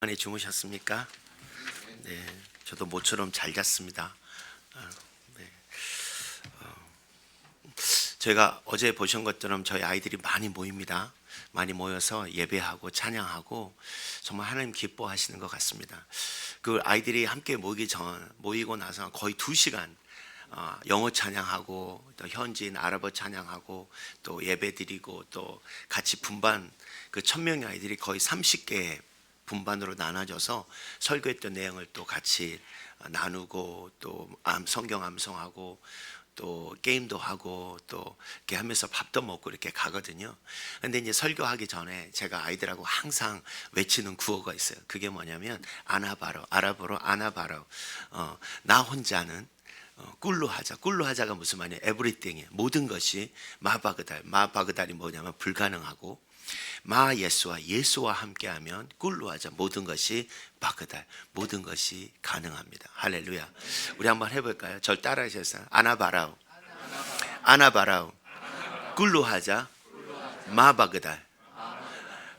많이 주무셨습니까? 네, 저도 모처럼 잘 잤습니다. 네. 제가 어제 보신 것처럼 저희 아이들이 많이 모입니다. 많이 모여서 예배하고 찬양하고 정말 하나님 기뻐하시는 것 같습니다. 그 아이들이 함께 모이고 나서 거의 2시간 영어 찬양하고 또 현지인 아랍어 찬양하고 또 예배 드리고 또 같이 분반 그 1000명의 아이들이 거의 30개 분반으로 나눠져서 설교했던 내용을 또 같이 나누고 또 성경 암송하고 또 게임도 하고 또 이렇게 하면서 밥도 먹고 이렇게 가거든요. 근데 이제 설교하기 전에 제가 아이들하고 항상 외치는 구호가 있어요. 그게 뭐냐면 아나바로, 아랍어로 아나바로. 나 혼자는 꿀로 하자. 꿀로 하자가 무슨 말이에요? 에브리띵이에요. 모든 것이 마바그달. 마바그달이 뭐냐면 불가능하고, 마 예수와 함께하면 꿀로 하자. 모든 것이 바그달. 모든 것이 가능합니다. 할렐루야. 우리 한번 해볼까요? 절 따라하셨어요. 아나바라우. 아나바라우. 꿀로 하자. 마 바그달.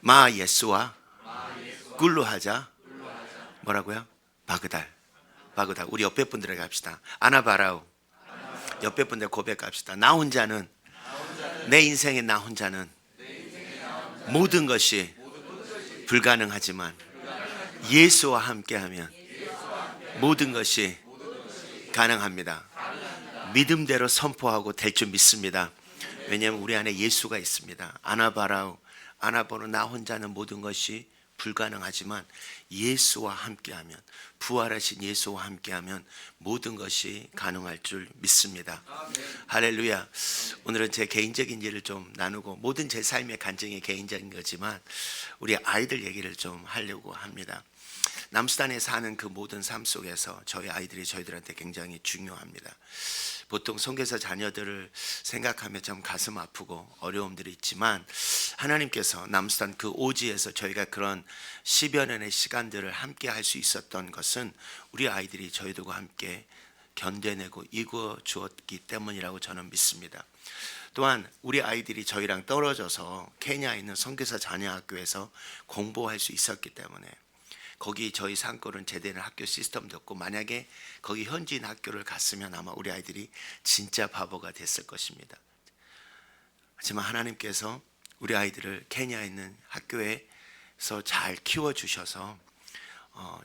마 예수와 꿀로 하자. 뭐라고요? 바그달. 바그달. 우리 옆에 분들에게 합시다. 아나바라우. 옆에 분들 고백합시다. 나 혼자는, 내 인생의 나 혼자는 모든 것이 불가능하지만 예수와 함께하면 모든 것이 가능합니다. 믿음대로 선포하고 될 줄 믿습니다. 왜냐하면 우리 안에 예수가 있습니다. 아나바라우. 아나바로 나 혼자는 모든 것이 불가능하지만 예수와 함께하면, 부활하신 예수와 함께하면 모든 것이 가능할 줄 믿습니다. 할렐루야. 오늘은 제 개인적인 일을 좀 나누고, 모든 제 삶의 간증이 개인적인 거지만 우리 아이들 얘기를 좀 하려고 합니다. 남수단에 사는 그 모든 삶 속에서 저희 아이들이 저희들한테 굉장히 중요합니다. 보통 선교사 자녀들을 생각하면 좀 가슴 아프고 어려움들이 있지만, 하나님께서 남수단 그 오지에서 저희가 그런 10여 년의 시간들을 함께 할 수 있었던 것은 우리 아이들이 저희들과 함께 견뎌내고 이루어 주었기 때문이라고 저는 믿습니다. 또한 우리 아이들이 저희랑 떨어져서 케냐에 있는 선교사 자녀학교에서 공부할 수 있었기 때문에, 거기 저희 산골은 제대로 학교 시스템도 없고, 만약에 거기 현지인 학교를 갔으면 아마 우리 아이들이 진짜 바보가 됐을 것입니다. 하지만 하나님께서 우리 아이들을 케냐에 있는 학교에서 잘 키워주셔서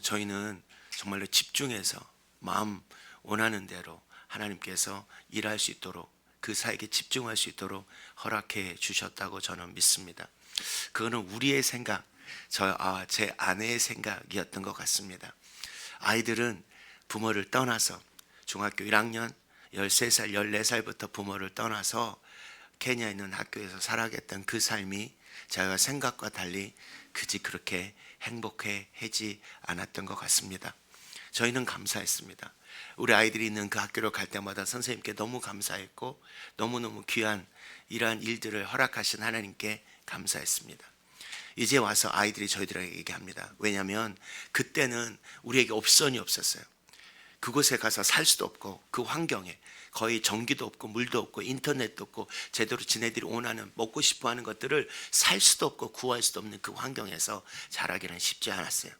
저희는 정말로 집중해서 마음 원하는 대로 하나님께서 일할 수 있도록, 그 사역에 집중할 수 있도록 허락해 주셨다고 저는 믿습니다. 그거는 우리의 생각, 제 아내의 생각이었던 것 같습니다. 아이들은 부모를 떠나서 중학교 1학년 13살, 14살부터 부모를 떠나서 케냐에 있는 학교에서 살아가겠다는 그 삶이 제가 생각과 달리 그지 그렇게 행복해하지 않았던 것 같습니다. 저희는 감사했습니다. 우리 아이들이 있는 그 학교로 갈 때마다 선생님께 너무 감사했고, 너무너무 귀한 이러한 일들을 허락하신 하나님께 감사했습니다. 이제 와서 아이들이 저희들에게 얘기합니다. 왜냐하면 그때는 우리에게 옵션이 없었어요. 그곳에 가서 살 수도 없고, 그 환경에 거의 전기도 없고 물도 없고 인터넷도 없고, 제대로 지네들이 원하는 먹고 싶어 하는 것들을 살 수도 없고 구할 수도 없는 그 환경에서 자라기는 쉽지 않았어요.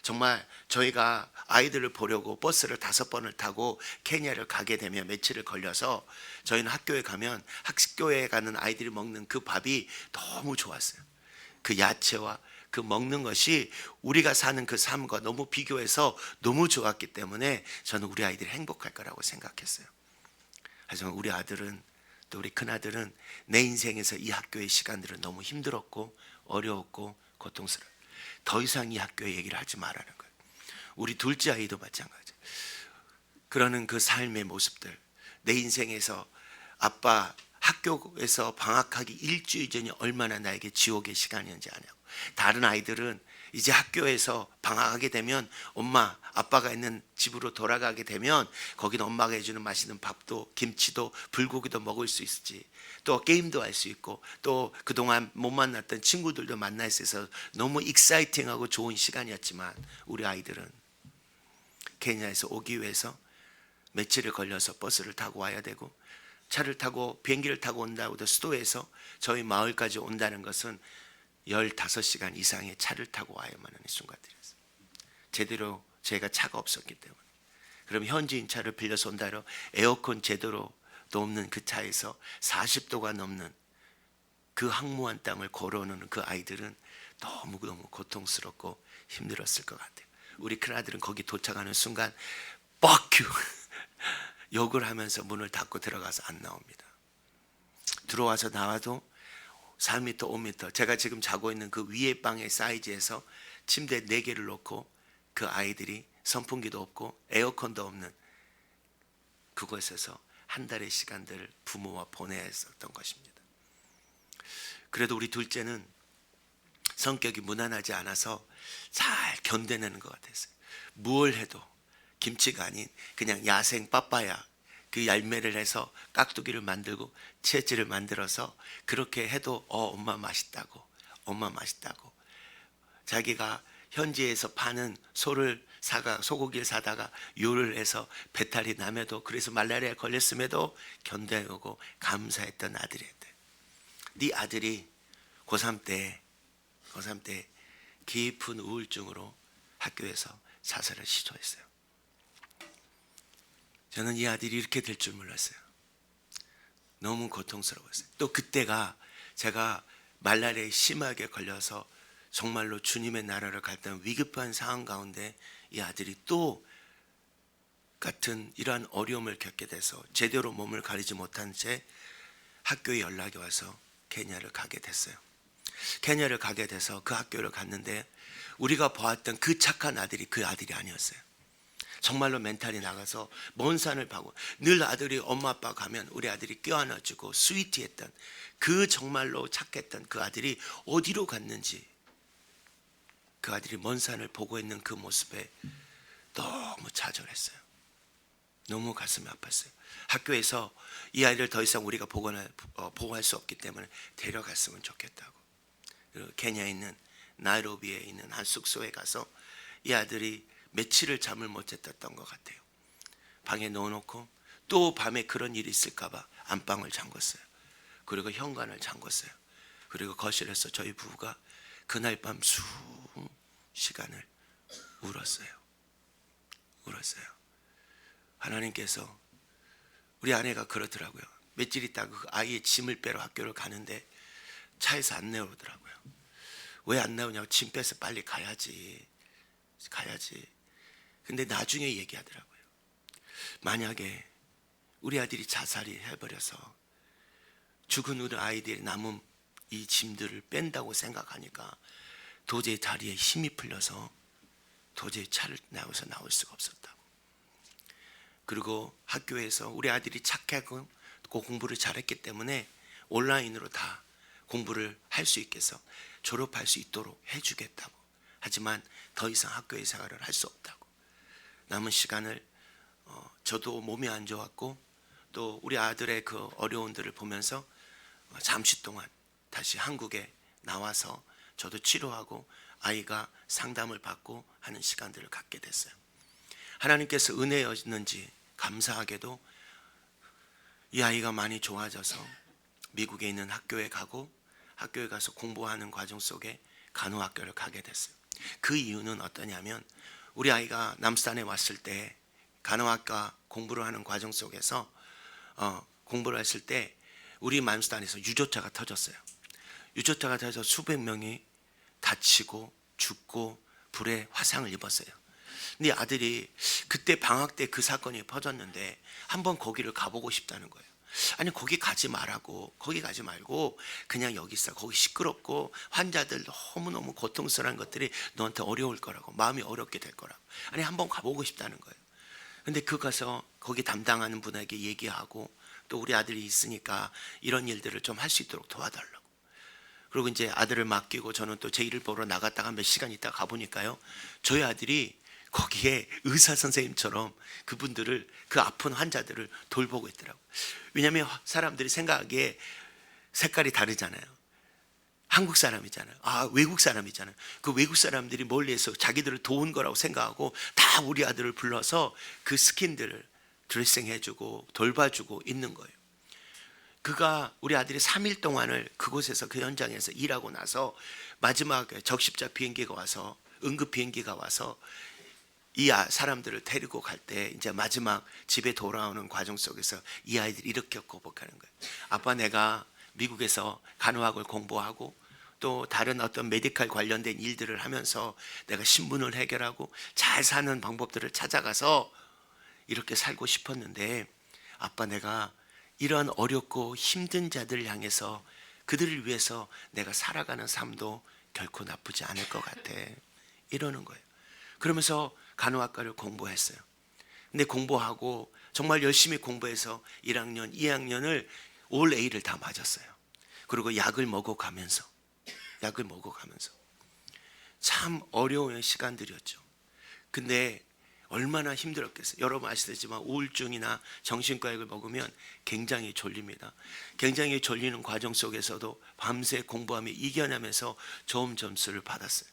정말 저희가 아이들을 보려고 버스를 5번을 타고 케냐를 가게 되면 며칠을 걸려서, 저희는 학교에 가면 학교에 가는 아이들이 먹는 그 밥이 너무 좋았어요. 그 야채와 그 먹는 것이 우리가 사는 그 삶과 너무 비교해서 너무 좋았기 때문에 저는 우리 아이들이 행복할 거라고 생각했어요. 하지만 우리 아들은, 또 우리 큰아들은 내 인생에서 이 학교의 시간들은 너무 힘들었고 어려웠고 고통스러워요. 더 이상 이 학교의 얘기를 하지 말라는 거예요. 우리 둘째 아이도 마찬가지예요. 그러는 그 삶의 모습들, 내 인생에서 아빠 학교에서 방학하기 일주일 전이 얼마나 나에게 지옥의 시간이었는지 아냐고. 다른 아이들은 이제 학교에서 방학하게 되면 엄마 아빠가 있는 집으로 돌아가게 되면 거기는 엄마가 해주는 맛있는 밥도 김치도 불고기도 먹을 수 있지, 또 게임도 할 수 있고, 또 그동안 못 만났던 친구들도 만날 수 있어서 너무 익사이팅하고 좋은 시간이었지만, 우리 아이들은 케냐에서 오기 위해서 며칠을 걸려서 버스를 타고 와야 되고, 차를 타고 비행기를 타고 온다고 해도 수도에서 저희 마을까지 온다는 것은 15시간 이상의 차를 타고 와야만 하는 순간들이었어요. 제대로 제가 차가 없었기 때문에. 그럼 현지인 차를 빌려서 온다로 에어컨 제대로도 없는 그 차에서 40도가 넘는 그 황무한 땅을 걸어오는 그 아이들은 너무너무 고통스럽고 힘들었을 것 같아요. 우리 큰아들은 거기 도착하는 순간 뻑큐 욕을 하면서 문을 닫고 들어가서 안 나옵니다. 들어와서 나와도 4m, 5m 제가 지금 자고 있는 그 위에 방의 사이즈에서 침대 4개를 놓고 그 아이들이 선풍기도 없고 에어컨도 없는 그곳에서 한 달의 시간들을 부모와 보내야 했었던 것입니다. 그래도 우리 둘째는 성격이 무난하지 않아서 잘 견뎌내는 것 같았어요. 무얼 해도 김치가 아닌 그냥 야생 빠빠야 그 열매를 해서 깍두기를 만들고 치즈를 만들어서 그렇게 해도 엄마 맛있다고, 엄마 맛있다고. 자기가 현지에서 파는 소고기를 사다가 요리를 해서 배탈이 남에도, 그래서 말라리아에 걸렸음에도 견뎌오고 감사했던 아들이었대. 네 아들이 고3 때 깊은 우울증으로 학교에서 자살을 시도했어요. 저는 이 아들이 이렇게 될 줄 몰랐어요. 너무 고통스러웠어요. 또 그때가 제가 말라리아에 심하게 걸려서 정말로 주님의 나라를 갈 때는 위급한 상황 가운데 이 아들이 또 같은 이러한 어려움을 겪게 돼서 제대로 몸을 가리지 못한 채 학교에 연락이 와서 케냐를 가게 됐어요. 케냐를 가게 돼서 그 학교를 갔는데 우리가 보았던 그 착한 아들이 그 아들이 아니었어요. 정말로 멘탈이 나가서 먼 산을 파고 늘 아들이 엄마 아빠 가면 우리 아들이 껴안아주고 스위티했던 그 정말로 착했던 그 아들이 어디로 갔는지, 그 아들이 먼 산을 보고 있는 그 모습에 너무 좌절했어요. 너무 가슴이 아팠어요. 학교에서 이 아이를 더 이상 우리가 보호할 수 없기 때문에 데려갔으면 좋겠다고. 그리고 케냐에 있는 나이로비에 있는 한 숙소에 가서 이 아들이 며칠을 잠을 못 잤던 것 같아요. 방에 넣어놓고 또 밤에 그런 일이 있을까 봐 안방을 잠궜어요. 그리고 현관을 잠궜어요. 그리고 거실에서 저희 부부가 그날 밤 시간을 울었어요. 하나님께서, 우리 아내가 그러더라고요. 며칠 있다가 그 아이의 짐을 빼러 학교를 가는데 차에서 안 내오더라고요. 왜 안 나오냐고, 짐 빼서 빨리 가야지. 근데 나중에 얘기하더라고요. 만약에 우리 아들이 자살이 해버려서 죽은 우리 아이들이 남은 이 짐들을 뺀다고 생각하니까 도저히 다리에 힘이 풀려서 도저히 차를 나와서 나올 수가 없었다고. 그리고 학교에서 우리 아들이 착하고 공부를 잘했기 때문에 온라인으로 다 공부를 할 수 있게 해서 졸업할 수 있도록 해주겠다고. 하지만 더 이상 학교의 생활을 할 수 없다고. 남은 시간을 저도 몸이 안 좋았고 또 우리 아들의 그 어려움들을 보면서 잠시 동안 다시 한국에 나와서 저도 치료하고 아이가 상담을 받고 하는 시간들을 갖게 됐어요. 하나님께서 은혜였는지 감사하게도 이 아이가 많이 좋아져서 미국에 있는 학교에 가고 학교에 가서 공부하는 과정 속에 간호학교를 가게 됐어요. 그 이유는 어떠냐면 우리 아이가 남수단에 왔을 때 간호학과 공부를 하는 과정 속에서 공부를 했을 때 우리 남수단에서 유조차가 터졌어요. 유조차가 터져서 수백 명이 다치고 죽고 불에 화상을 입었어요. 근데 아들이 그때 방학 때 그 사건이 퍼졌는데 한번 거기를 가보고 싶다는 거예요. 아니 거기 가지 말고 그냥 여기 있어. 거기 시끄럽고 환자들 너무너무 고통스러운 것들이 너한테 어려울 거라고, 마음이 어렵게 될 거라고. 아니 한번 가보고 싶다는 거예요. 근데 그 가서 거기 담당하는 분에게 얘기하고 또 우리 아들이 있으니까 이런 일들을 좀 할 수 있도록 도와달라고. 그리고 이제 아들을 맡기고 저는 또 제 일을 보러 나갔다가 몇 시간 있다가 가보니까요, 저희 아들이 거기에 의사 선생님처럼 그분들을, 그 아픈 환자들을 돌보고 있더라고요. 왜냐하면 사람들이 생각하기에 색깔이 다르잖아요. 한국 사람이잖아요. 외국 사람이잖아요. 그 외국 사람들이 멀리에서 자기들을 도운 거라고 생각하고 다 우리 아들을 불러서 그 스킨들을 드레싱 해주고 돌봐주고 있는 거예요. 그가, 우리 아들이 3일 동안을 그곳에서, 그 현장에서 일하고 나서 마지막 적십자 비행기가 와서, 응급 비행기가 와서 이 사람들을 데리고 갈 때 이제 마지막 집에 돌아오는 과정 속에서 이 아이들이 이렇게 고백하는 거예요. 아빠, 내가 미국에서 간호학을 공부하고 또 다른 어떤 메디컬 관련된 일들을 하면서 내가 신문을 해결하고 잘 사는 방법들을 찾아가서 이렇게 살고 싶었는데, 아빠, 내가 이런 어렵고 힘든 자들을 향해서 그들을 위해서 내가 살아가는 삶도 결코 나쁘지 않을 것 같아, 이러는 거예요. 그러면서 간호학과를 공부했어요. 근데 공부하고 정말 열심히 공부해서 1학년, 2학년을 올 A를 다 맞았어요. 그리고 약을 먹어가면서 참 어려운 시간들이었죠. 근데 얼마나 힘들었겠어요. 여러분 아시겠지만 우울증이나 정신과 약을 먹으면 굉장히 졸립니다. 굉장히 졸리는 과정 속에서도 밤새 공부하며 이겨내면서 좋은 점수를 받았어요.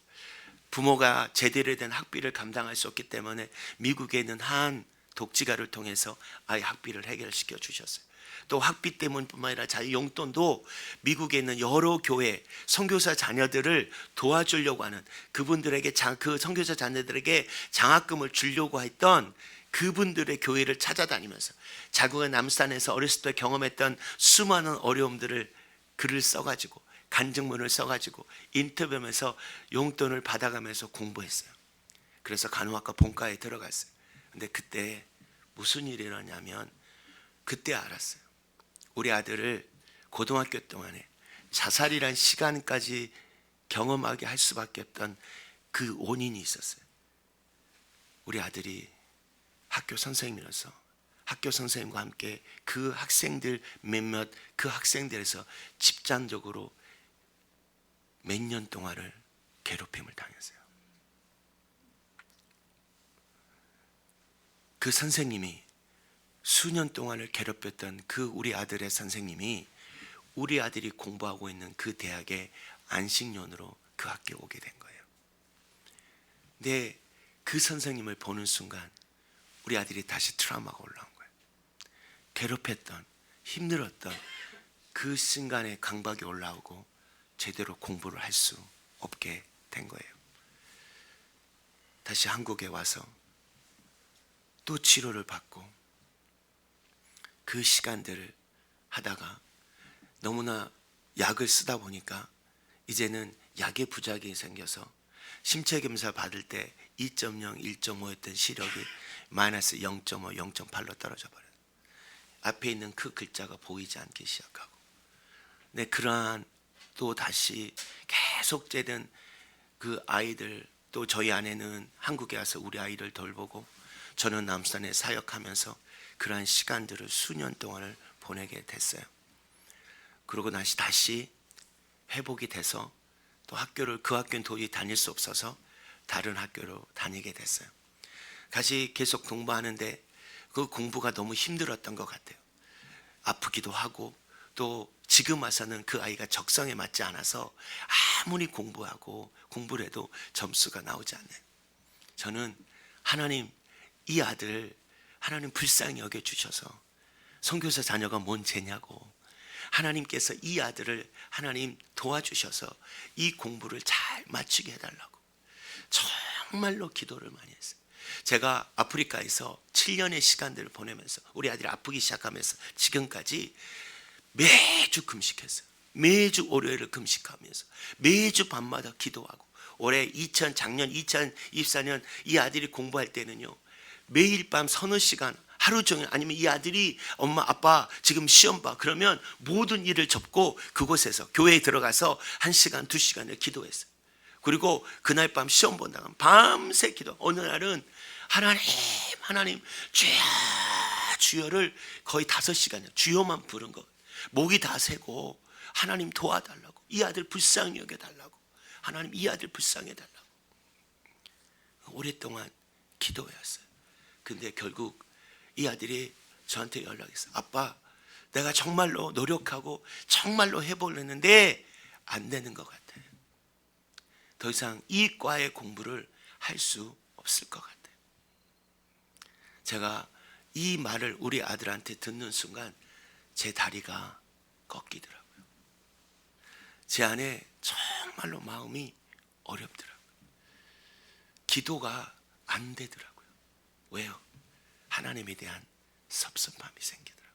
부모가 제대로 된 학비를 감당할 수 없기 때문에 미국에 있는 한 독지가를 통해서 아이 학비를 해결시켜 주셨어요. 또 학비 때문뿐만 아니라 자기 용돈도 미국에 있는 여러 교회 선교사 자녀들을 도와주려고 하는, 그분들에게 그 선교사 자녀들에게 장학금을 주려고 했던 그분들의 교회를 찾아다니면서 자국의 남산에서 어렸을 때 경험했던 수많은 어려움들을 글을 써가지고 간증문을 써가지고 인터뷰하면서 용돈을 받아가면서 공부했어요. 그래서 간호학과 본과에 들어갔어요. 근데 그때 무슨 일이 일어나냐면, 그때 알았어요. 우리 아들을 고등학교 동안에 자살이란 시간까지 경험하게 할 수밖에 없던 그 원인이 있었어요. 우리 아들이 학교 선생님이라서 학교 선생님과 함께 그 학생들 몇몇 그 학생들에서 집단적으로 몇 년 동안을 괴롭힘을 당했어요. 그 선생님이 수년 동안을 괴롭혔던 그 우리 아들의 선생님이 우리 아들이 공부하고 있는 그 대학의 안식년으로 그 학교에 오게 된 거예요. 근데 그 선생님을 보는 순간 우리 아들이 다시 트라우마가 올라온 거예요. 괴롭혔던, 힘들었던 그 순간에 강박이 올라오고 제대로 공부를 할 수 없게 된 거예요. 다시 한국에 와서 또 치료를 받고 그 시간들을 하다가 너무나 약을 쓰다 보니까 이제는 약의 부작용이 생겨서 심체검사 받을 때 2.0, 1.5였던 시력이 마이너스 0.5, 0.8로 떨어져 버려요. 앞에 있는 그 글자가 보이지 않기 시작하고, 네, 그러한 또 다시 계속되는 그 아이들, 또 저희 아내는 한국에 와서 우리 아이를 돌보고 저는 남산에 사역하면서 그러한 시간들을 수년 동안을 보내게 됐어요. 그러고 다시 회복이 돼서 또 그 학교는 도저히 다닐 수 없어서 다른 학교로 다니게 됐어요. 다시 계속 공부하는데 그 공부가 너무 힘들었던 것 같아요. 아프기도 하고 또 지금 와서는 그 아이가 적성에 맞지 않아서 아무리 공부를 해도 점수가 나오지 않아요. 저는 하나님, 이 아들 하나님 불쌍히 여겨주셔서 선교사 자녀가 뭔 죄냐고, 하나님께서 이 아들을 하나님 도와주셔서 이 공부를 잘 마치게 해달라고 정말로 기도를 많이 했어요. 제가 아프리카에서 7년의 시간들을 보내면서 우리 아들이 아프기 시작하면서 지금까지 매주 금식했어요. 매주 월요일을 금식하면서 매주 밤마다 기도하고, 작년 2024년 이 아들이 공부할 때는요, 매일 밤 서너 시간 하루 종일, 아니면 이 아들이 엄마 아빠 지금 시험 봐 그러면 모든 일을 접고 그곳에서 교회에 들어가서 1시간 2시간을 기도했어요. 그리고 그날 밤 시험 본다면 밤새 기도. 어느 날은 하나님 주여 주여를 거의 5시간이요, 주여만 부른 거. 목이 다 새고 하나님 도와달라고, 이 아들 불쌍히 여겨달라고, 하나님 이 아들 불쌍히 해달라고 오랫동안 기도해왔어요. 근데 결국 이 아들이 저한테 연락했어요. 아빠, 내가 정말로 노력하고 정말로 해보려 했는데 안 되는 것 같아요. 더 이상 이 과의 공부를 할 수 없을 것 같아요. 제가 이 말을 우리 아들한테 듣는 순간 제 다리가 꺾이더라고요. 제 안에 정말로 마음이 어렵더라고요. 기도가 안 되더라고요. 왜요? 하나님에 대한 섭섭함이 생기더라고요.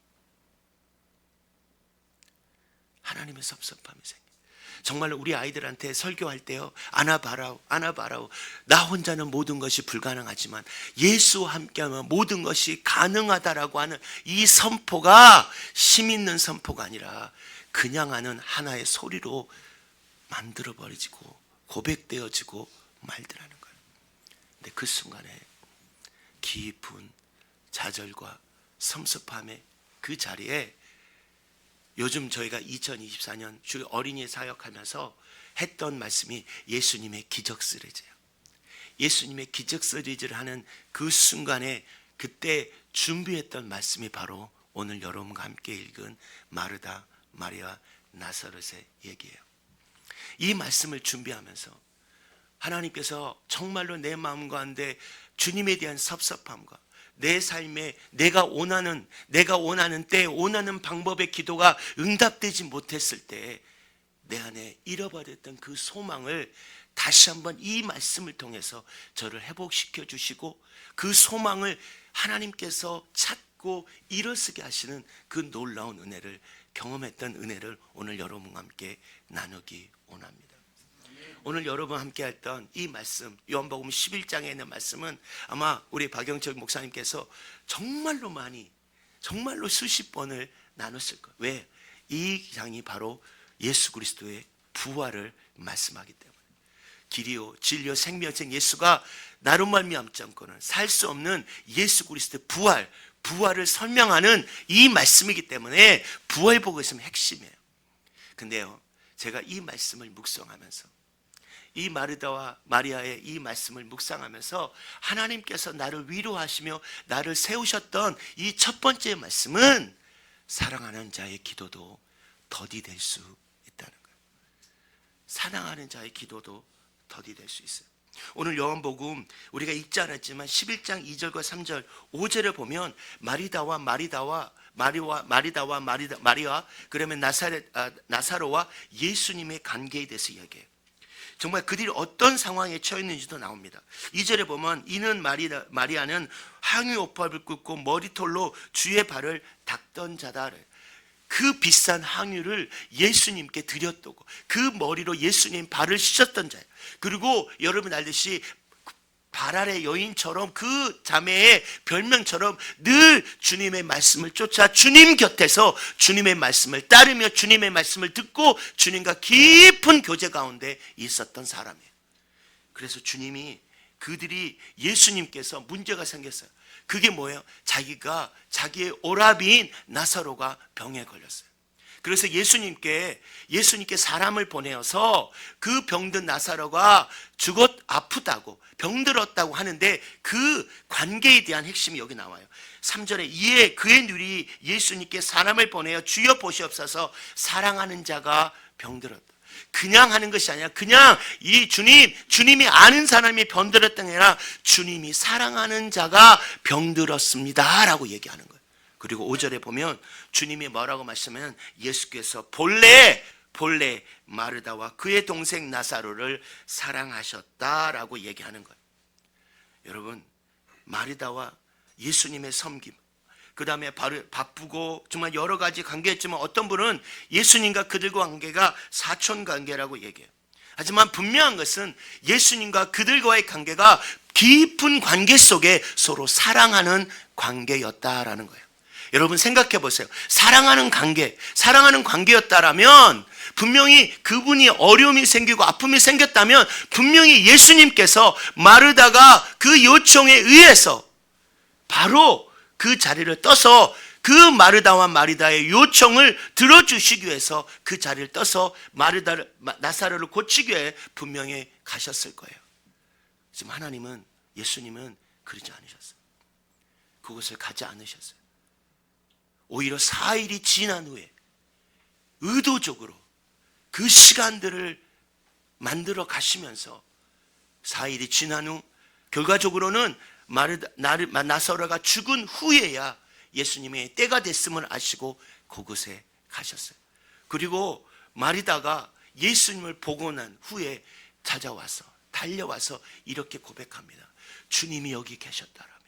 하나님의 섭섭함이 생겨요. 정말로 우리 아이들한테 설교할 때요, 안아봐라오, 안아봐라오. 나 혼자는 모든 것이 불가능하지만 예수와 함께하면 모든 것이 가능하다라고 하는 이 선포가 힘 있는 선포가 아니라 그냥 하는 하나의 소리로 만들어버리고 고백되어지고 말더라는 거예요. 근데 그 순간에 깊은 좌절과 섭섭함의 그 자리에 요즘 저희가 2024년 주 어린이 사역하면서 했던 말씀이 예수님의 기적 시리즈예요. 예수님의 기적 시리즈를 하는 그 순간에 그때 준비했던 말씀이 바로 오늘 여러분과 함께 읽은 마르다, 마리아, 나사렛의 얘기예요. 이 말씀을 준비하면서 하나님께서 정말로 내 마음과 한데 주님에 대한 섭섭함과 내 삶에 내가 원하는 때 원하는 방법의 기도가 응답되지 못했을 때 내 안에 잃어버렸던 그 소망을 다시 한번 이 말씀을 통해서 저를 회복시켜 주시고 그 소망을 하나님께서 찾고 일어서게 하시는 그 놀라운 은혜를 경험했던 은혜를 오늘 여러분과 함께 나누기 원합니다. 오늘 여러분 함께 했던 이 말씀, 요한복음 11장에 있는 말씀은 아마 우리 박영철 목사님께서 정말로 많이, 정말로 수십 번을 나눴을 거예요. 왜? 이 장이 바로 예수 그리스도의 부활을 말씀하기 때문에. 길이요 진리요 생명생 예수가 나로 말미암지 않고는 살 수 없는 예수 그리스도의 부활을 설명하는 이 말씀이기 때문에 부활 복음의 핵심이에요. 근데요, 제가 이 말씀을 묵상하면서 이 마르다와 마리아의 이 말씀을 묵상하면서 하나님께서 나를 위로하시며 나를 세우셨던 이 첫 번째 말씀은 사랑하는 자의 기도도 더디될 수 있다는 거예요. 사랑하는 자의 기도도 더디될 수 있어요. 오늘 요한복음 우리가 읽지 않았지만 11장 2절과 3절 5절을 보면 마리아 그러면 나사로와 예수님의 관계에 대해서 이야기해요. 정말 그들이 어떤 상황에 처했는지도 나옵니다. 2절에 보면 이는 마리아는 항유오팝을 굽고 머리털로 주의 발을 닦던 자다. 그 비싼 항유를 예수님께 드렸다고, 그 머리로 예수님 발을 씻었던 자예요. 그리고 여러분 알듯이 발 아래 여인처럼 그 자매의 별명처럼 늘 주님의 말씀을 쫓아 주님 곁에서 주님의 말씀을 따르며 주님의 말씀을 듣고 주님과 깊은 교제 가운데 있었던 사람이에요. 그래서 그들이 예수님께서 문제가 생겼어요. 그게 뭐예요? 자기의 오라비인 나사로가 병에 걸렸어요. 그래서 예수님께 사람을 보내어서 그 병든 나사로가 아프다고 병들었다고 하는데 그 관계에 대한 핵심이 여기 나와요. 3절에 이에 그의 누이 예수님께 사람을 보내어 주여 보시옵소서 사랑하는 자가 병들었다. 그냥 하는 것이 아니라 그냥 이 주님이 아는 사람이 병들었던 게 아니라 주님이 사랑하는 자가 병들었습니다 라고 얘기하는 거예요. 그리고 5절에 보면 주님이 뭐라고 말씀하면 예수께서 본래 마르다와 그의 동생 나사로를 사랑하셨다라고 얘기하는 거예요. 여러분, 마르다와 예수님의 섬김, 그 다음에 바쁘고 정말 여러 가지 관계였지만 어떤 분은 예수님과 그들과 관계가 사촌 관계라고 얘기해요. 하지만 분명한 것은 예수님과 그들과의 관계가 깊은 관계 속에 서로 사랑하는 관계였다라는 거예요. 여러분 생각해 보세요. 사랑하는 관계였다라면 분명히 그분이 어려움이 생기고 아픔이 생겼다면 분명히 예수님께서 마르다가 그 요청에 의해서 바로 그 자리를 떠서 그 마르다와 마리다의 요청을 들어주시기 위해서 그 자리를 떠서 나사로를 고치기 위해 분명히 가셨을 거예요. 지금 예수님은 그러지 않으셨어요. 그곳을 가지 않으셨어요. 오히려 4일이 지난 후에 의도적으로 그 시간들을 만들어 가시면서 4일이 지난 후 결과적으로는 나사로가 죽은 후에야 예수님의 때가 됐음을 아시고 그곳에 가셨어요. 그리고 마리다가 예수님을 보고 난 후에 달려와서 이렇게 고백합니다. 주님이 여기 계셨다라면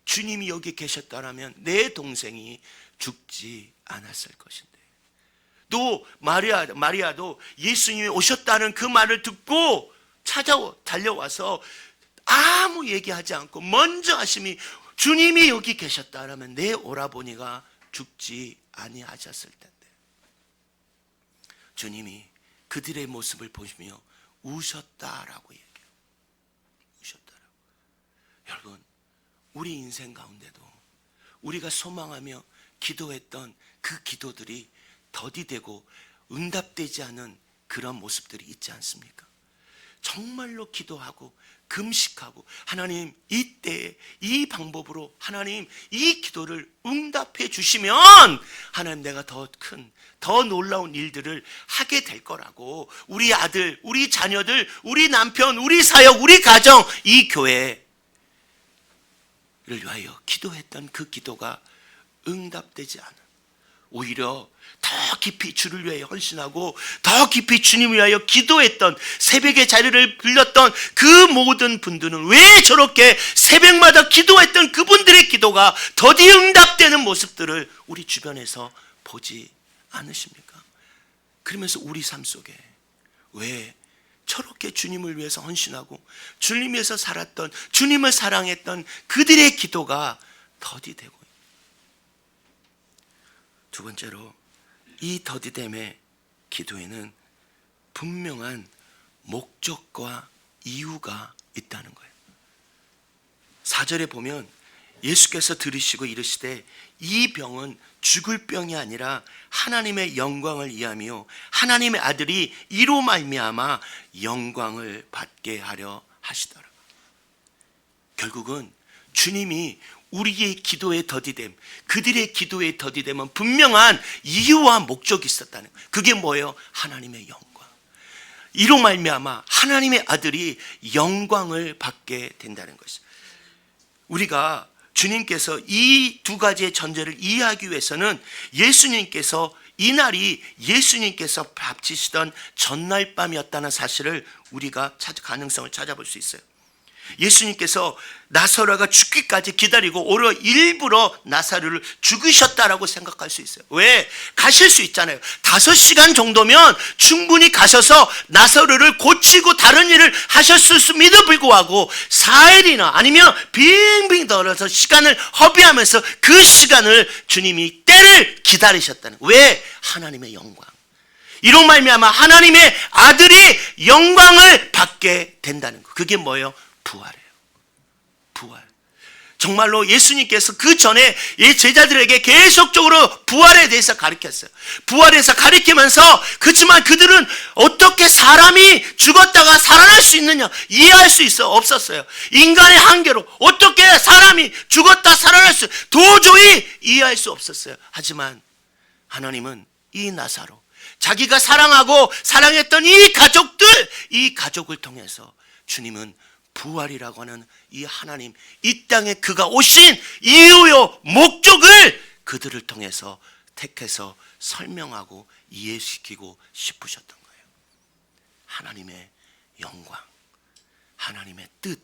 주님이 여기 계셨다라면 내 동생이 죽지 않았을 것인데. 또 마리아도 예수님이 오셨다는 그 말을 듣고 달려와서 아무 얘기하지 않고 먼저 하심이 주님이 여기 계셨다라면 내 오라버니가 죽지 아니하셨을 텐데. 주님이 그들의 모습을 보시며 우셨다라고 얘기해요. 우셨다라고. 여러분, 우리 인생 가운데도 우리가 소망하며 기도했던 그 기도들이 더디되고 응답되지 않은 그런 모습들이 있지 않습니까? 정말로 기도하고 금식하고 하나님 이때에 이 방법으로 하나님 이 기도를 응답해 주시면 하나님 내가 더 큰, 더 놀라운 일들을 하게 될 거라고 우리 아들, 우리 자녀들, 우리 남편, 우리 사역, 우리 가정, 이 교회를 위하여 기도했던 그 기도가 응답되지 않아. 오히려 더 깊이 주를 위하여 헌신하고 더 깊이 주님을 위하여 기도했던 새벽의 자리를 빌렸던 그 모든 분들은 왜 저렇게 새벽마다 기도했던 그분들의 기도가 더디 응답되는 모습들을 우리 주변에서 보지 않으십니까? 그러면서 우리 삶 속에 왜 저렇게 주님을 위해서 헌신하고 주님 위해서 살았던, 주님을 사랑했던 그들의 기도가 더디되고. 두 번째로 이 더디됨의 기도에는 분명한 목적과 이유가 있다는 거예요. 4절에 보면 예수께서 들으시고 이르시되 이 병은 죽을 병이 아니라 하나님의 영광을 위하며 하나님의 아들이 이로 말미암아 영광을 받게 하려 하시더라. 결국은 주님이 우리의 기도의 더디됨, 그들의 기도의 더디됨은 분명한 이유와 목적이 있었다는 거예요. 그게 뭐예요? 하나님의 영광. 이로 말미암아 하나님의 아들이 영광을 받게 된다는 것이죠. 우리가 주님께서 이 두 가지의 전제를 이해하기 위해서는 예수님께서 이날이 예수님께서 밥 지시던 전날 밤이었다는 사실을 우리가 가능성을 찾아볼 수 있어요. 예수님께서 나사로가 죽기까지 기다리고 오히려 일부러 나사로를 죽이셨다라고 생각할 수 있어요. 왜? 가실 수 있잖아요. 5시간 정도면 충분히 가셔서 나사로를 고치고 다른 일을 하셨을 수임에도 불구하고 4일이나 아니면 빙빙 돌아서 시간을 허비하면서 그 시간을 주님이 때를 기다리셨다는 거예요. 왜? 하나님의 영광. 이로 말미암아 하나님의 아들이 영광을 받게 된다는 거. 그게 뭐예요? 부활이에요. 부활. 정말로 예수님께서 그 전에 제자들에게 계속적으로 부활에 대해서 가르쳤어요. 부활에서 가르치면서 그렇지만 그들은 어떻게 사람이 죽었다가 살아날 수 있느냐 이해할 수 없었어요. 인간의 한계로 어떻게 사람이 죽었다 살아날 수 도저히 이해할 수 없었어요. 하지만 하나님은 이 나사로 자기가 사랑하고 사랑했던 이 가족을 통해서 주님은 부활이라고 하는 이 하나님, 이 땅에 그가 오신 이유요 목적을 그들을 통해서 택해서 설명하고 이해시키고 싶으셨던 거예요. 하나님의 영광, 하나님의 뜻,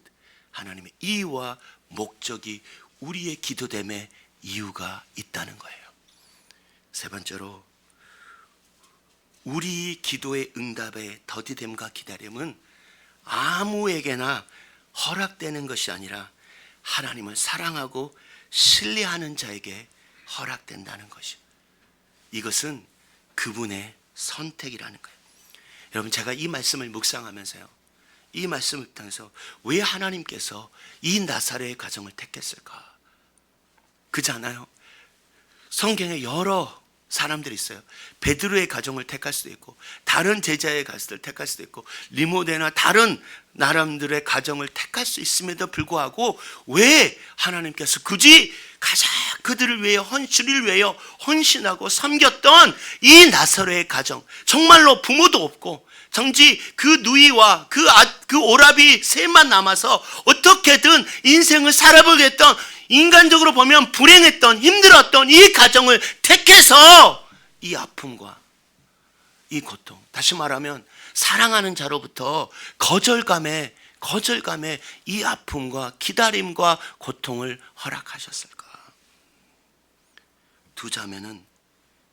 하나님의 이유와 목적이 우리의 기도됨의 이유가 있다는 거예요. 세 번째로 우리 기도의 응답의 더디됨과 기다림은 아무에게나 허락되는 것이 아니라 하나님을 사랑하고 신뢰하는 자에게 허락된다는 것이요. 이것은 그분의 선택이라는 거예요. 여러분, 제가 이 말씀을 묵상하면서요, 이 말씀을 통해서 왜 하나님께서 이 나사렛의 가정을 택했을까? 그렇잖아요. 성경에 여러 사람들이 있어요. 베드로의 가정을 택할 수도 있고 다른 제자의 가정을 택할 수도 있고 리모데나 다른 나라들의 가정을 택할 수 있음에도 불구하고 왜 하나님께서 굳이 가장 그들을 위해 주를 위해 헌신하고 섬겼던 이 나사렛의 가정, 정말로 부모도 없고 정지 그 누이와 그 오라비 셋만 남아서 어떻게든 인생을 살아보겠던, 인간적으로 보면 불행했던 힘들었던 이 가정을 택해서 이 아픔과 이 고통, 다시 말하면 사랑하는 자로부터 거절감에 거절감에 이 아픔과 기다림과 고통을 허락하셨을까? 두 자매는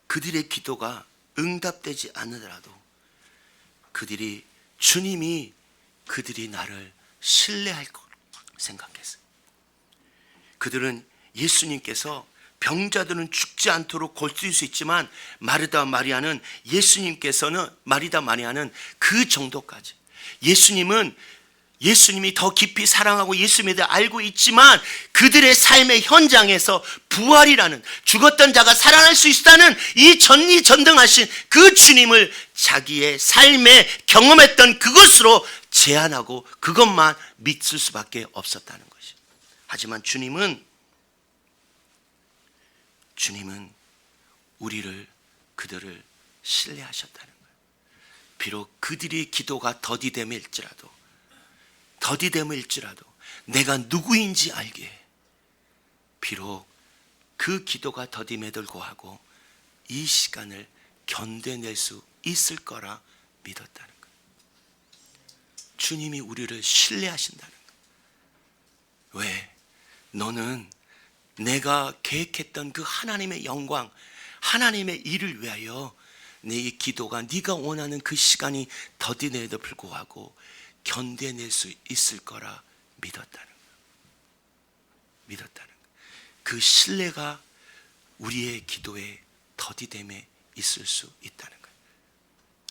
그들의 기도가 응답되지 않으더라도 그들이 주님이 그들이 나를 신뢰할 것 생각했어요. 그들은 예수님께서 병자들은 죽지 않도록 고칠 수 있지만 마리다 마리아는 그 정도까지 예수님이 더 깊이 사랑하고 예수님에 대해 알고 있지만 그들의 삶의 현장에서 부활이라는 죽었던 자가 살아날 수 있다는 이 전지전능하신 그 주님을 자기의 삶에 경험했던 그것으로 제한하고 그것만 믿을 수밖에 없었다는 것이죠. 하지만 주님은 그들을 신뢰하셨다는 거예요. 비록 그들의 기도가 더디됨일지라도 내가 누구인지 알게, 비록 그 기도가 더딤에도 불구하고 이 시간을 견뎌낼 수 있을 거라 믿었다는 거예요. 주님이 우리를 신뢰하신다는 거예요. 왜? 너는 내가 계획했던 그 하나님의 영광, 하나님의 일을 위하여 내 기도가 네가 원하는 그 시간이 더디내도 불구하고 견뎌낼 수 있을 거라 믿었다는 거예요. 그 신뢰가 우리의 기도에 더디됨에 있을 수 있다는 거예요.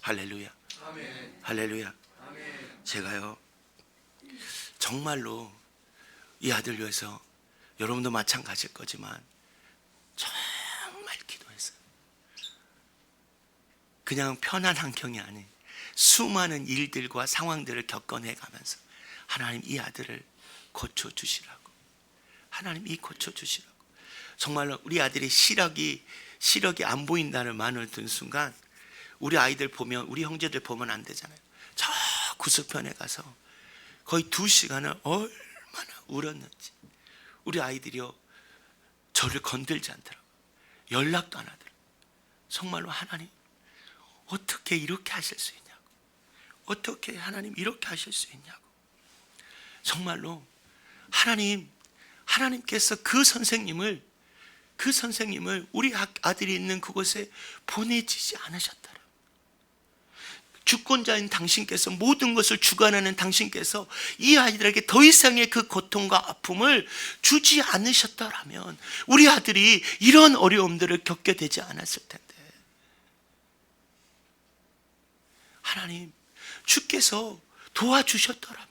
할렐루야. 아멘. 할렐루야. 아멘. 제가요 정말로 이 아들 위해서, 여러분도 마찬가지일 거지만 정말 기도했어요. 그냥 편한 환경이 아닌 수많은 일들과 상황들을 겪어내 가면서 하나님 이 아들을 고쳐주시라고, 정말로 우리 아들의 시력이 안 보인다는 말을 듣는 순간 우리 아이들 보면, 우리 형제들 보면 안 되잖아요. 저 구석편에 가서 거의 2시간을 얼마나 울었는지. 우리 아이들이요 저를 건들지 않더라고요. 연락도 안 하더라고요. 정말로 하나님 어떻게 이렇게 하실 수 있냐고, 어떻게 하나님 이렇게 하실 수 있냐고. 정말로 하나님께서 그 선생님을 우리 아들이 있는 그곳에 보내지지 않으셨더라. 주권자인 당신께서, 모든 것을 주관하는 당신께서 이 아이들에게 더 이상의 그 고통과 아픔을 주지 않으셨더라면 우리 아들이 이런 어려움들을 겪게 되지 않았을 텐데. 하나님, 주께서 도와주셨더라면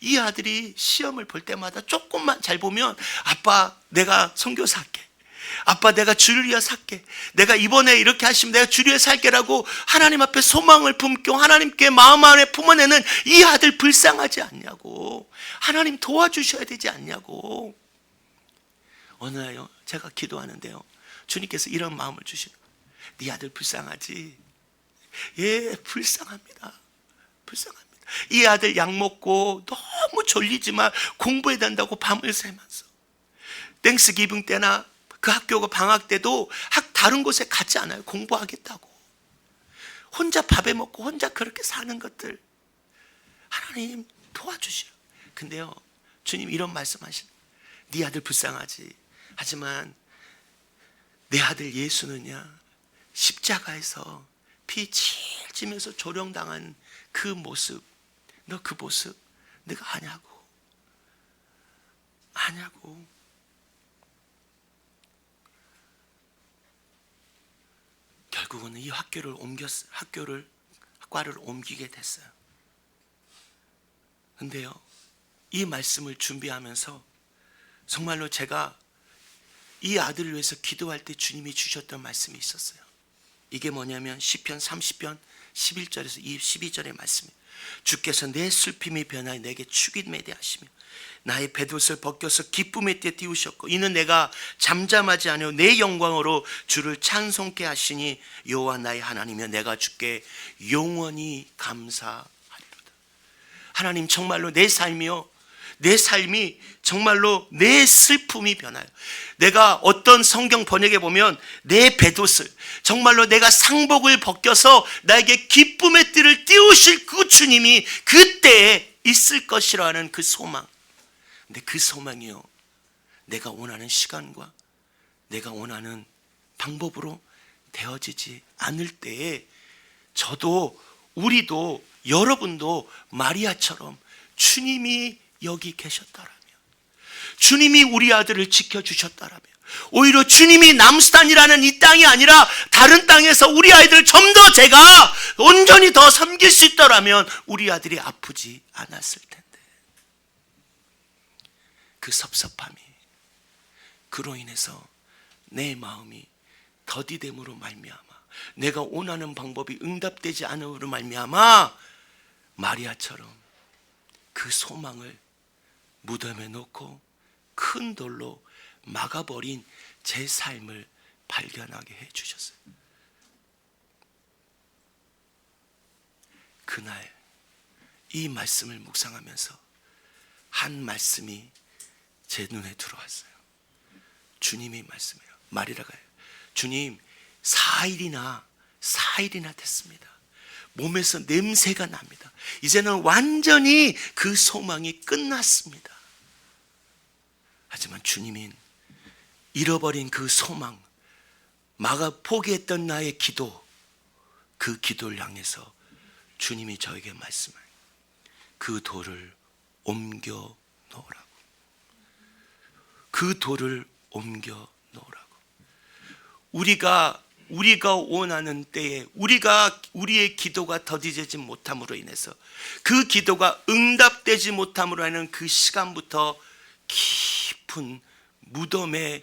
이 아들이 시험을 볼 때마다 조금만 잘 보면, 아빠 내가 선교사 할게, 아빠 내가 주를 위해 살게, 내가 이번에 이렇게 하시면 내가 주를 위해 살게라고 하나님 앞에 소망을 품고 하나님께 마음 안에 품어내는 이 아들 불쌍하지 않냐고, 하나님 도와주셔야 되지 않냐고. 어느 날요 제가 기도하는데요 주님께서 이런 마음을 주시는 거예요. 네 아들 불쌍하지? 예, 불쌍합니다. 이 아들 약 먹고 너무 졸리지만 공부해야 된다고 밤을 새면서, 땡스기빙 때나 그 학교가 방학 때도 다른 곳에 가지 않아요. 공부하겠다고 혼자 밥해 먹고 혼자 그렇게 사는 것들 하나님 도와주시라. 근데요 주님 이런 말씀하시는, 네 아들 불쌍하지? 하지만 내 아들 예수는요 십자가에서 피 칠지면서 조롱당한 그 모습, 너 그 모습 네가 아냐고. 결국은 이 학과를 옮기게 됐어요. 근데요 이 말씀을 준비하면서 정말로 제가 이 아들을 위해서 기도할 때 주님이 주셨던 말씀이 있었어요. 이게 뭐냐면 시편 30편 11절에서 12절의 말씀이에요. 주께서 내 슬픔이 변하여 내게 축임에 대하시며 나의 뱃옷을 벗겨서 기쁨의 때 띄우셨고 이는 내가 잠잠하지 않으며 내 영광으로 주를 찬송케 하시니 여호와 나의 하나님이여 내가 주께 영원히 감사하리로다. 하나님 정말로 내 삶이요 내 삶이 정말로 내 슬픔이 변화요. 내가 어떤 성경 번역에 보면 내 벳옷을, 정말로 내가 상복을 벗겨서 나에게 기쁨의 띠를 띄우실 그 주님이 그때에 있을 것이라 하는 그 소망. 근데 그 소망이요, 내가 원하는 시간과 내가 원하는 방법으로 되어지지 않을 때에 저도, 우리도, 여러분도 마리아처럼 주님이 여기 계셨다라면, 주님이 우리 아들을 지켜주셨다라면, 오히려 주님이 남수단이라는 이 땅이 아니라 다른 땅에서 우리 아이들을 좀 더 제가 온전히 더 섬길 수 있더라면 우리 아들이 아프지 않았을 텐데. 그 섭섭함이, 그로 인해서 내 마음이 더디됨으로 말미암아, 내가 원하는 방법이 응답되지 않음으로 말미암아 마리아처럼 그 소망을 무덤에 놓고 큰 돌로 막아버린 제 삶을 발견하게 해주셨어요. 그날 이 말씀을 묵상하면서 한 말씀이 제 눈에 들어왔어요. 주님이 말씀해요. 마리아가 해요. 주님, 4일이나 됐습니다. 몸에서 냄새가 납니다. 이제는 완전히 그 소망이 끝났습니다. 하지만 주님은 잃어버린 그 소망, 포기했던 나의 기도, 그 기도를 향해서 주님이 저에게 말씀해요. 그 돌을 옮겨 놓으라고. 그 돌을 옮겨 놓으라고. 우리가 원하는 때에 우리의 기도가 더디지 못함으로 인해서, 그 기도가 응답되지 못함으로 하는 그 시간부터 깊은 무덤에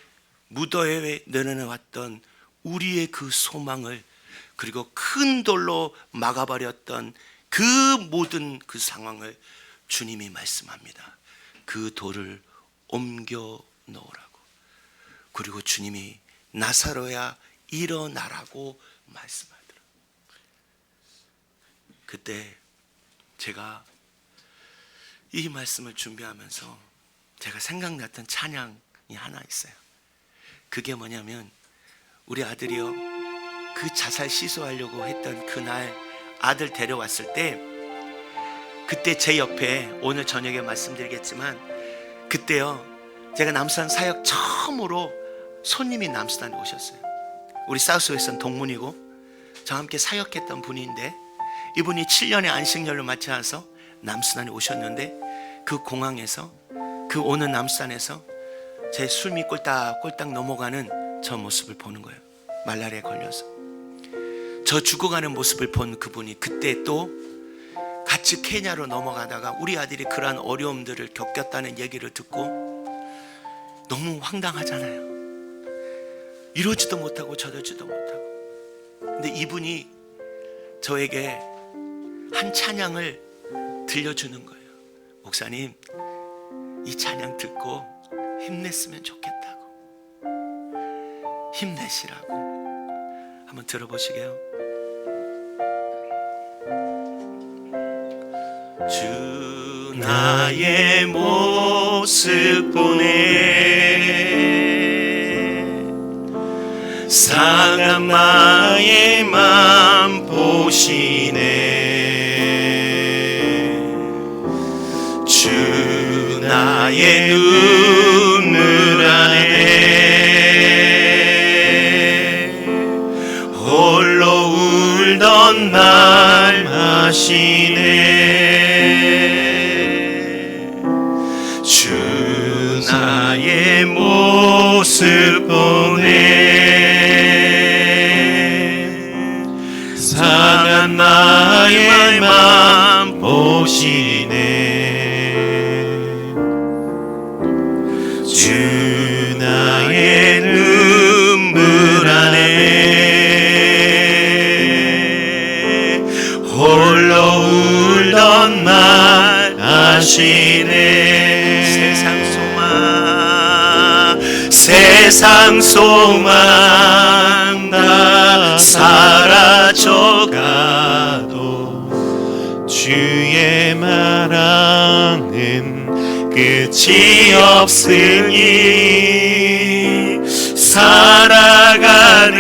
내려놓았던 우리의 그 소망을, 그리고 큰 돌로 막아버렸던 그 모든 그 상황을 주님이 말씀합니다. 그 돌을 옮겨 놓으라고. 그리고 주님이 나사로야 일어나라고 말씀하더라. 그때 제가 이 말씀을 준비하면서 제가 생각났던 찬양이 하나 있어요. 그게 뭐냐면, 우리 아들이요, 그 자살 시도하려고 했던 그날 아들 데려왔을 때, 그때 제 옆에, 오늘 저녁에 말씀드리겠지만, 그때요 제가 남수단 사역 처음으로 손님이 남수단에 오셨어요. 우리 사우스웨스트는 동문이고 저와 함께 사역했던 분인데, 이분이 7년의 안식년을 맞춰서 남수단에 오셨는데, 그 공항에서, 그 오는 남수단에서 제 숨이 꼴딱꼴딱 넘어가는 저 모습을 보는 거예요. 말라리아에 걸려서 저 죽어가는 모습을 본 그분이, 그때 또 같이 케냐로 넘어가다가 우리 아들이 그러한 어려움들을 겪었다는 얘기를 듣고 너무 황당하잖아요. 이러지도 못하고 저러지도 못하고. 근데 이분이 저에게 한 찬양을 들려주는 거예요. 목사님, 이 찬양 듣고 힘냈으면 좋겠다고, 힘내시라고. 한번 들어보시게요. 주 나의 모습 보네, 상한 나의 맘 보시네. 주 나의 눈물 안에 홀로 울던 날 아시네. 주 나의 모습 보네, 상한 나의 맘 보시네. 주 나의 눈물 안에 홀로 울던 날 아시네. 세상 소망 다 사라져가도 주의 말하는 끝이 없으니 살아가는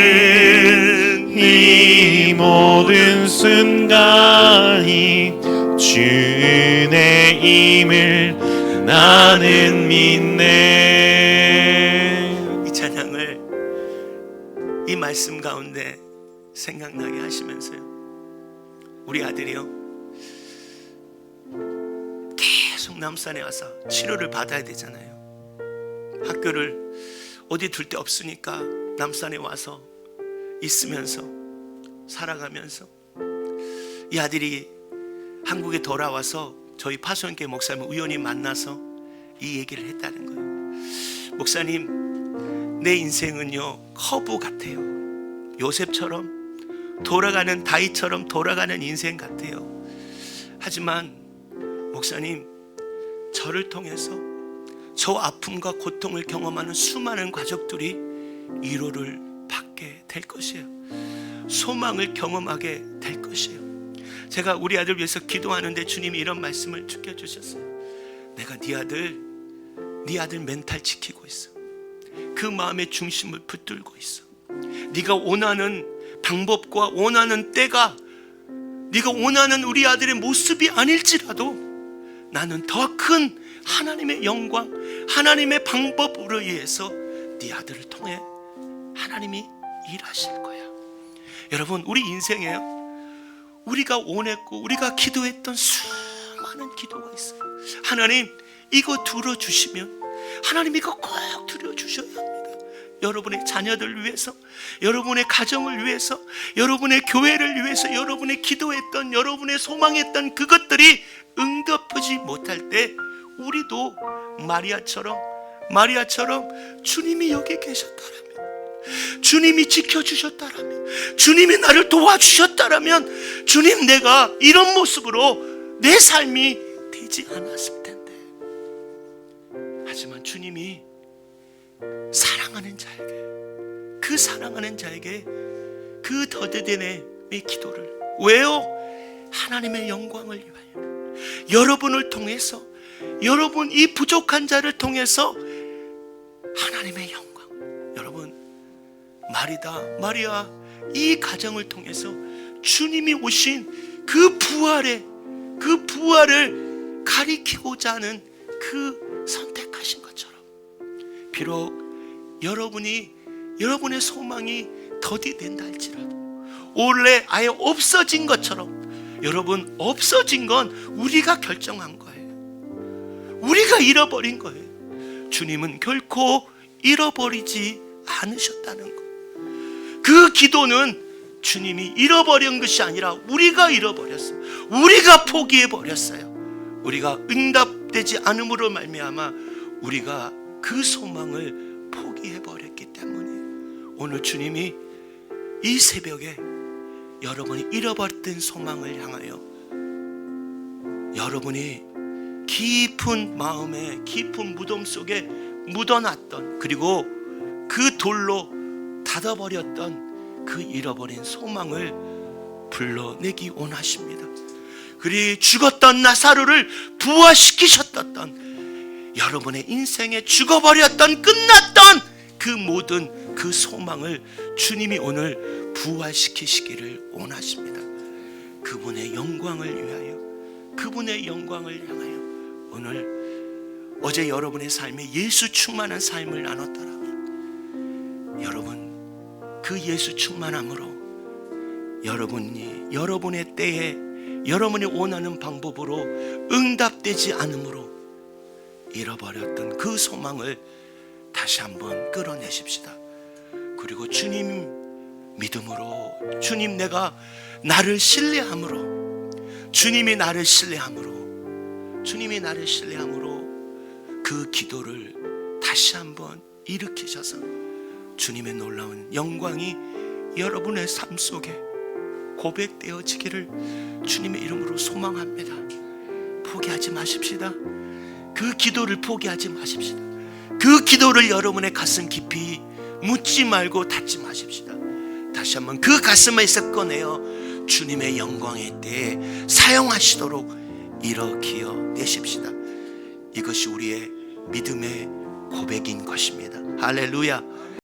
이 모든 순간이 주의 임을 나는 믿네. 이 찬양을 이 말씀 가운데 생각나게 하시면서요, 우리 아들이요 계속 남산에 와서 치료를 받아야 되잖아요. 학교를 어디 둘 데 없으니까 남산에 와서 있으면서 살아가면서 이 아들이 한국에 돌아와서 저희 파송교회 목사님 우연히 만나서 이 얘기를 했다는 거예요. 목사님, 내 인생은요 커브 같아요. 요셉처럼 돌아가는, 다윗처럼 돌아가는 인생 같아요. 하지만 목사님, 저를 통해서 저 아픔과 고통을 경험하는 수많은 가족들이 위로를 받게 될 것이에요. 소망을 경험하게 될 것이에요. 제가 우리 아들 위해서 기도하는데 주님이 이런 말씀을 주셨어요. 내가 네 아들 멘탈 지키고 있어. 그 마음의 중심을 붙들고 있어. 네가 원하는 방법과 원하는 때가 네가 원하는 우리 아들의 모습이 아닐지라도 나는 더 큰 하나님의 영광, 하나님의 방법으로 인해서 네 아들을 통해 하나님이 일하실 거야. 여러분, 우리 인생에요 우리가 원했고 우리가 기도했던 수많은 기도가 있어요. 하나님, 이거 들어주시면, 하나님 이거 꼭 들어주셔야 합니다. 여러분의 자녀들 위해서, 여러분의 가정을 위해서, 여러분의 교회를 위해서, 여러분의 기도했던, 여러분의 소망했던 그것들이 응답하지 못할 때 우리도 마리아처럼 주님이 여기 계셨다라면, 주님이 지켜주셨다라면, 주님이 나를 도와주셨다라면, 주님, 내가 이런 모습으로 내 삶이 되지 않았을 텐데. 하지만 주님이 사랑하는 자에게 그 더디됨의 기도를, 왜요? 하나님의 영광을 위하여, 여러분을 통해서, 여러분 이 부족한 자를 통해서 하나님의 영광. 여러분, 마리아 이 가정을 통해서 주님이 오신 그 부활을 가리키고자 하는 그 선택하신 것처럼, 비록 여러분의 소망이 더디된다 할지라도, 원래 아예 없어진 것처럼, 여러분, 없어진 건 우리가 결정한 거예요. 우리가 잃어버린 거예요. 주님은 결코 잃어버리지 않으셨다는 거. 그 기도는 주님이 잃어버린 것이 아니라 우리가 잃어버렸어요. 우리가 포기해버렸어요. 우리가 응답되지 않음으로 말미암아 우리가 그 소망을 포기해버렸기 때문에 오늘 주님이 이 새벽에 여러분이 잃어버렸던 소망을 향하여, 여러분이 깊은 마음에, 깊은 무덤 속에 묻어놨던, 그리고 그 돌로 닫아버렸던 그 잃어버린 소망을 불러내기 원하십니다. 그리 죽었던 나사로를 부활시키셨던, 여러분의 인생에 죽어버렸던, 끝났던 그 모든 그 소망을 주님이 오늘 부활시키시기를 원하십니다. 그분의 영광을 위하여, 그분의 영광을 향하여 오늘 어제 여러분의 삶에 예수 충만한 삶을 나눴더라면, 여러분 그 예수 충만함으로 여러분이 여러분의 때에 여러분이 원하는 방법으로 응답되지 않으므로 잃어버렸던 그 소망을 다시 한번 끌어내십시다. 그리고 주님 믿음으로, 주님 내가 나를 신뢰함으로, 주님이 나를 신뢰함으로 그 기도를 다시 한번 일으키셔서 주님의 놀라운 영광이 여러분의 삶 속에 고백되어지기를 주님의 이름으로 소망합니다. 포기하지 마십시다. 그 기도를 포기하지 마십시다. 그 기도를 여러분의 가슴 깊이 묻지 말고 닫지 마십시다. 다시 한번 그 가슴에서 꺼내어 주님의 영광의 때에 사용하시도록 일으켜 내십시다. 이것이 우리의 믿음의 고백인 것입니다. 할렐루야.